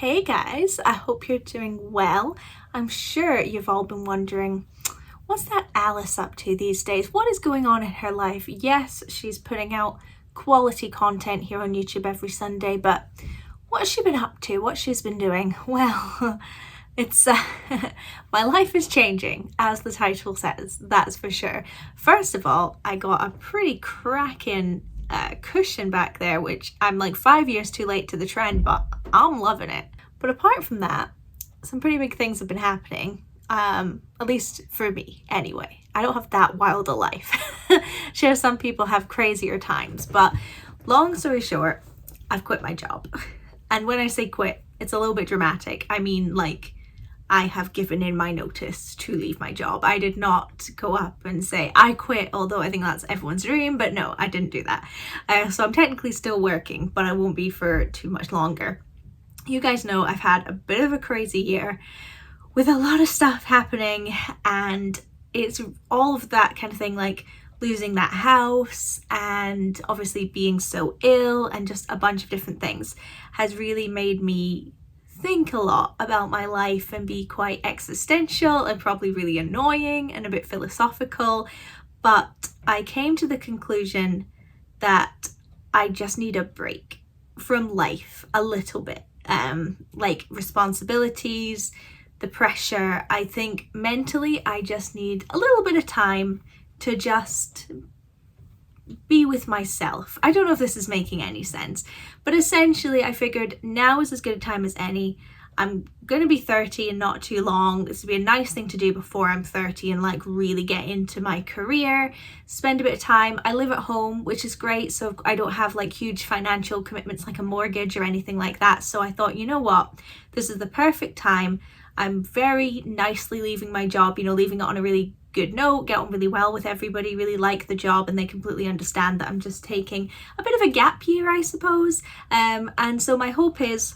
Hey guys, I hope you're doing well. I'm sure you've all been wondering, what's that Alice up to these days? What is going on in her life? Yes, she's putting out quality content here on YouTube every Sunday, but what has she been up to? What she's been doing? Well, it's my life is changing, as the title says, that's for sure. First of all, I got a pretty cracking cushion back there, which I'm like 5 years too late to the trend, but I'm loving it. But apart from that, some pretty big things have been happening, at least for me anyway. I don't have that wild a life. Sure, some people have crazier times, but long story short, I've quit my job. And when I say quit, it's a little bit dramatic. I mean, like, I have given in my notice to leave my job. I did not go up and say I quit, although I think that's everyone's dream, but no, I didn't do that. So I'm technically still working, but I won't be for too much longer. You guys know I've had a bit of a crazy year with a lot of stuff happening, and it's all of that kind of thing, like losing that house and obviously being so ill and just a bunch of different things has really made me think a lot about my life and be quite existential and probably really annoying and a bit philosophical. But I came to the conclusion that I just need a break from life a little bit, like responsibilities, the pressure. I think mentally I just need a little bit of time to just be with myself. I don't know if this is making any sense, but essentially I figured now is as good a time as any. I'm going to be 30 in not too long. This would be a nice thing to do before I'm 30 and like really get into my career, spend a bit of time. I live at home, which is great, so I don't have like huge financial commitments like a mortgage or anything like that. So I thought, you know what, this is the perfect time. I'm very nicely leaving my job, leaving it on a really good note, get on really well with everybody, really like the job, and they completely understand that I'm just taking a bit of a gap year, I suppose. And so my hope is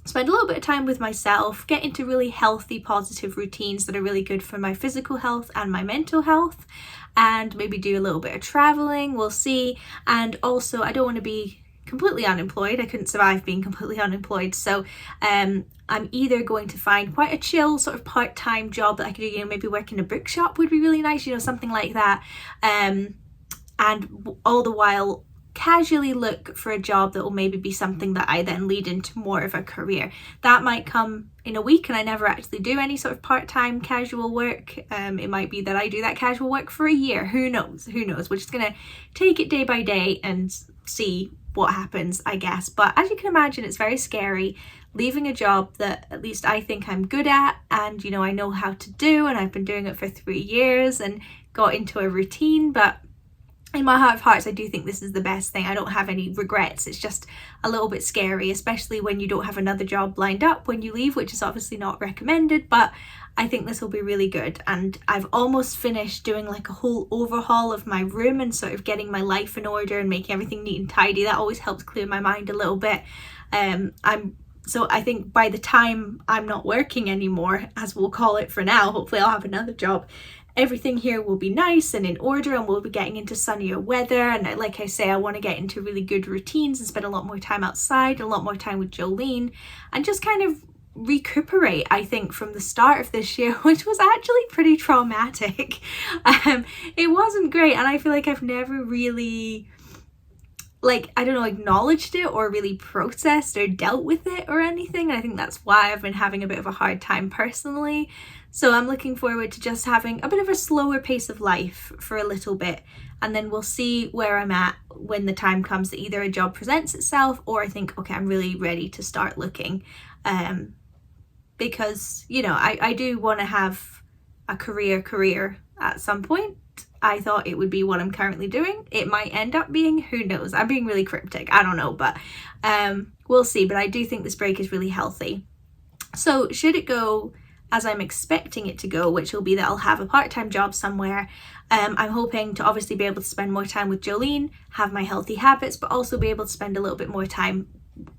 spend a little bit of time with myself, get into really healthy, positive routines that are really good for my physical health and my mental health, and maybe do a little bit of traveling, we'll see. And also I don't want to be completely unemployed. I couldn't survive being completely unemployed, so I'm either going to find quite a chill sort of part-time job that I could do, maybe work in a bookshop would be really nice, something like that, and all the while casually look for a job that will maybe be something that I then lead into more of a career. That might come in a week and I never actually do any sort of part-time casual work. It might be that I do that casual work for a year. Who knows? We're just gonna take it day by day and see what happens, I guess. But as you can imagine, it's very scary leaving a job that at least I think I'm good at and I know how to do, and I've been doing it for 3 years and got into a routine. But in my heart of hearts, I do think this is the best thing. I don't have any regrets. It's just a little bit scary, especially when you don't have another job lined up when you leave, which is obviously not recommended, but I think this will be really good. And I've almost finished doing like a whole overhaul of my room and sort of getting my life in order and making everything neat and tidy. That always helps clear my mind a little bit. So I think by the time I'm not working anymore, as we'll call it for now, hopefully I'll have another job, everything here will be nice and in order, and we'll be getting into sunnier weather. And like I say, I want to get into really good routines and spend a lot more time outside, a lot more time with Jolene, and just kind of recuperate, I think, from the start of this year, which was actually pretty traumatic. It wasn't great, and I feel like I've never really acknowledged it or really processed or dealt with it or anything. And I think that's why I've been having a bit of a hard time personally. So I'm looking forward to just having a bit of a slower pace of life for a little bit, and then we'll see where I'm at when the time comes that either a job presents itself or I think, okay, I'm really ready to start looking, because I do want to have a career at some point. I thought it would be what I'm currently doing. It might end up being, who knows? I'm being really cryptic, I don't know, but we'll see. But I do think this break is really healthy. So should it go as I'm expecting it to go, which will be that I'll have a part-time job somewhere, I'm hoping to obviously be able to spend more time with Jolene, have my healthy habits, but also be able to spend a little bit more time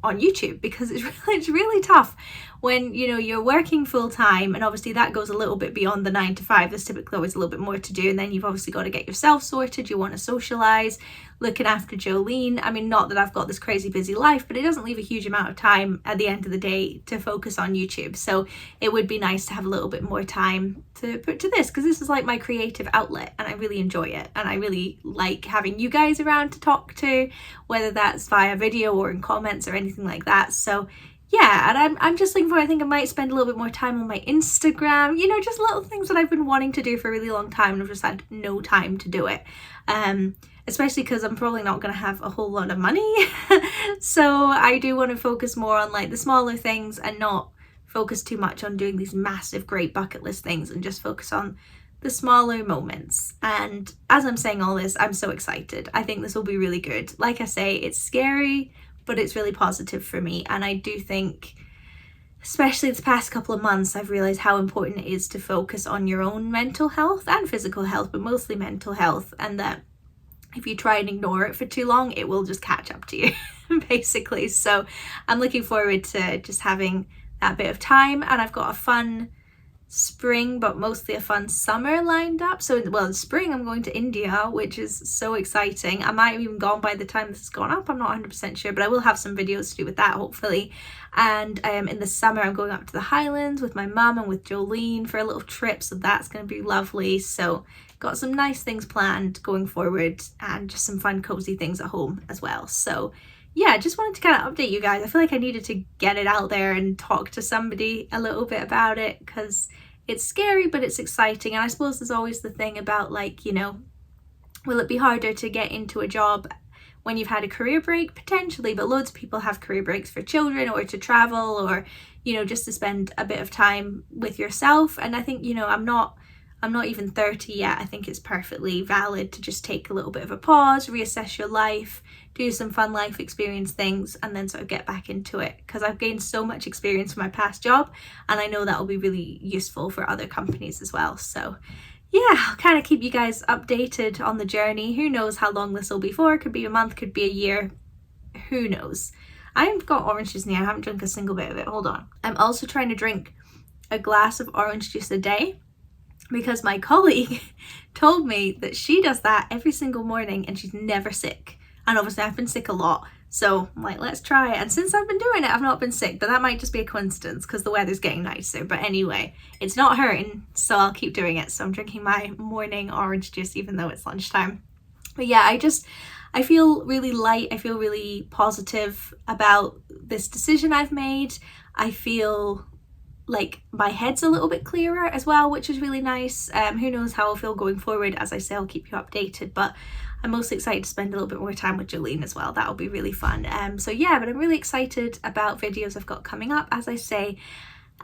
on YouTube, because it's really tough when you're working full time, and obviously that goes a little bit beyond the 9 to 5. There's typically always a little bit more to do, and then you've obviously got to get yourself sorted. You want to socialize, looking after Jolene. I mean, not that I've got this crazy busy life, but it doesn't leave a huge amount of time at the end of the day to focus on YouTube. So it would be nice to have a little bit more time to put to this, because this is like my creative outlet and I really enjoy it. And I really like having you guys around to talk to, whether that's via video or in comments or anything like that. So yeah, and I'm just looking for, I think I might spend a little bit more time on my Instagram, you know, just little things that I've been wanting to do for a really long time and I've just had no time to do it. Especially because I'm probably not going to have a whole lot of money. So I do want to focus more on like the smaller things and not focus too much on doing these massive, great bucket list things, and just focus on the smaller moments. And as I'm saying all this, I'm so excited. I think this will be really good. Like I say, it's scary, but it's really positive for me. And I do think, especially this past couple of months, I've realized how important it is to focus on your own mental health and physical health, but mostly mental health, and that if you try and ignore it for too long, it will just catch up to you, basically. So I'm looking forward to just having that bit of time, and I've got a fun spring, but mostly a fun summer lined up. So well, in spring I'm going to India, which is so exciting. I might have even gone by the time this has gone up, I'm not 100% sure, but I will have some videos to do with that hopefully. And in the summer I'm going up to the Highlands with my mum and with Jolene for a little trip, so that's going to be lovely. So got some nice things planned going forward, and just some fun cozy things at home as well. So yeah, just wanted to kind of update you guys. I feel like I needed to get it out there and talk to somebody a little bit about it, because it's scary, but it's exciting. And I suppose there's always the thing about, like, you know, will it be harder to get into a job when you've had a career break? Potentially, but loads of people have career breaks for children or to travel, or, you know, just to spend a bit of time with yourself. And I think, you know, I'm not even 30 yet. I think it's perfectly valid to just take a little bit of a pause, reassess your life, do some fun life experience things, and then sort of get back into it, because I've gained so much experience from my past job, and I know that will be really useful for other companies as well. So yeah, I'll kind of keep you guys updated on the journey. Who knows how long this will be for? Could be a month, could be a year, who knows. I've got orange juice in here. I haven't drunk a single bit of it. Hold on. I'm also trying to drink a glass of orange juice a day, because my colleague told me that she does that every single morning and she's never sick. And obviously I've been sick a lot, so I'm like, let's try it. And since I've been doing it, I've not been sick, but that might just be a coincidence because the weather's getting nicer. But anyway, it's not hurting, so I'll keep doing it. So I'm drinking my morning orange juice even though it's lunchtime. But yeah, I feel really light. I feel really positive about this decision I've made. I feel like my head's a little bit clearer as well, which is really nice. Who knows how I'll feel going forward. As I say, I'll keep you updated, but I'm mostly excited to spend a little bit more time with Jolene as well. That'll be really fun. So yeah, but I'm really excited about videos I've got coming up. As I say,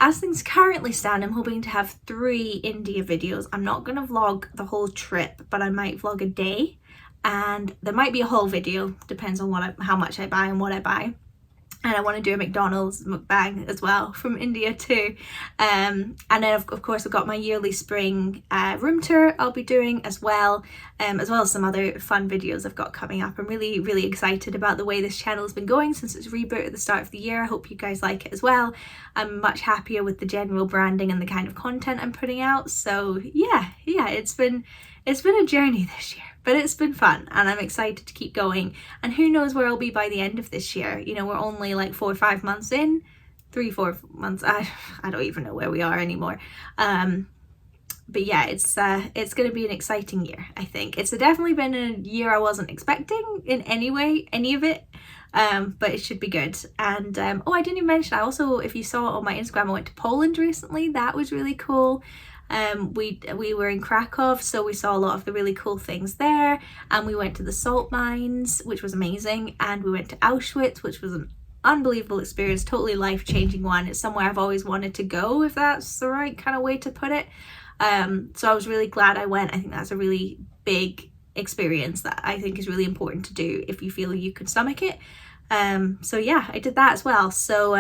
as things currently stand, I'm hoping to have 3 India videos. I'm not going to vlog the whole trip, but I might vlog a day, and there might be a whole video, depends on how much I buy and what I buy. And I want to do a McDonald's mukbang as well from India too. And then of course I've got my yearly spring room tour I'll be doing as well as some other fun videos I've got coming up. I'm really, really excited about the way this channel has been going since its reboot at the start of the year. I hope you guys like it as well. I'm much happier with the general branding and the kind of content I'm putting out. So yeah, it's been a journey this year, but it's been fun, and I'm excited to keep going. And who knows where I'll be by the end of this year. You know, we're only like 4 or 5 months in, 3-4 months. I don't even know where we are anymore. But yeah, it's going to be an exciting year. I think it's definitely been a year I wasn't expecting in any way, any of it. But it should be good. And oh, I didn't even mention, I also, if you saw on my Instagram, I went to Poland recently. That was really cool. We were in Krakow, so we saw a lot of the really cool things there, and we went to the salt mines, which was amazing, and we went to Auschwitz, which was an unbelievable experience, totally life-changing one. It's somewhere I've always wanted to go, if that's the right kind of way to put it. So I was really glad I went. I think that's a really big experience that I think is really important to do if you feel you could stomach it. So yeah, I did that as well. So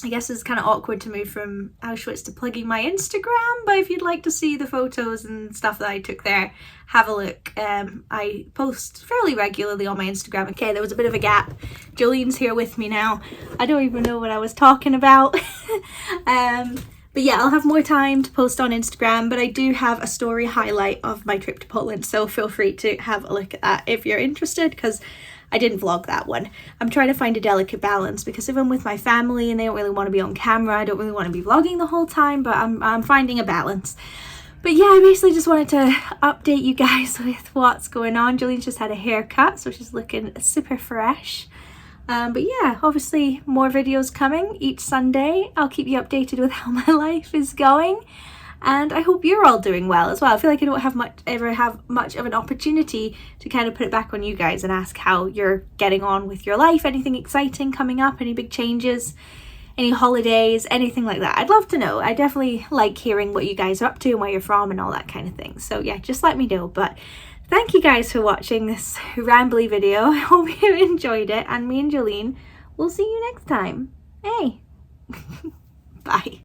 I guess it's kind of awkward to move from Auschwitz to plugging my Instagram, but if you'd like to see the photos and stuff that I took there, have a look. I post fairly regularly on my Instagram. Okay, there was a bit of a gap. Jolene's here with me now. I don't even know what I was talking about. But yeah, I'll have more time to post on Instagram, but I do have a story highlight of my trip to Poland, so feel free to have a look at that if you're interested, because I didn't vlog that one. I'm trying to find a delicate balance, because if I'm with my family and they don't really want to be on camera, I don't really want to be vlogging the whole time, but I'm finding a balance. But yeah, I basically just wanted to update you guys with what's going on. Jolene's just had a haircut, so she's looking super fresh. But yeah, obviously more videos coming each Sunday. I'll keep you updated with how my life is going. And I hope you're all doing well as well. I feel like I don't ever have much of an opportunity to kind of put it back on you guys and ask how you're getting on with your life. Anything exciting coming up? Any big changes? Any holidays? Anything like that? I'd love to know. I definitely like hearing what you guys are up to and where you're from and all that kind of thing. So yeah, just let me know. But thank you guys for watching this rambly video. I hope you enjoyed it. And me and Jolene will see you next time. Hey! Bye.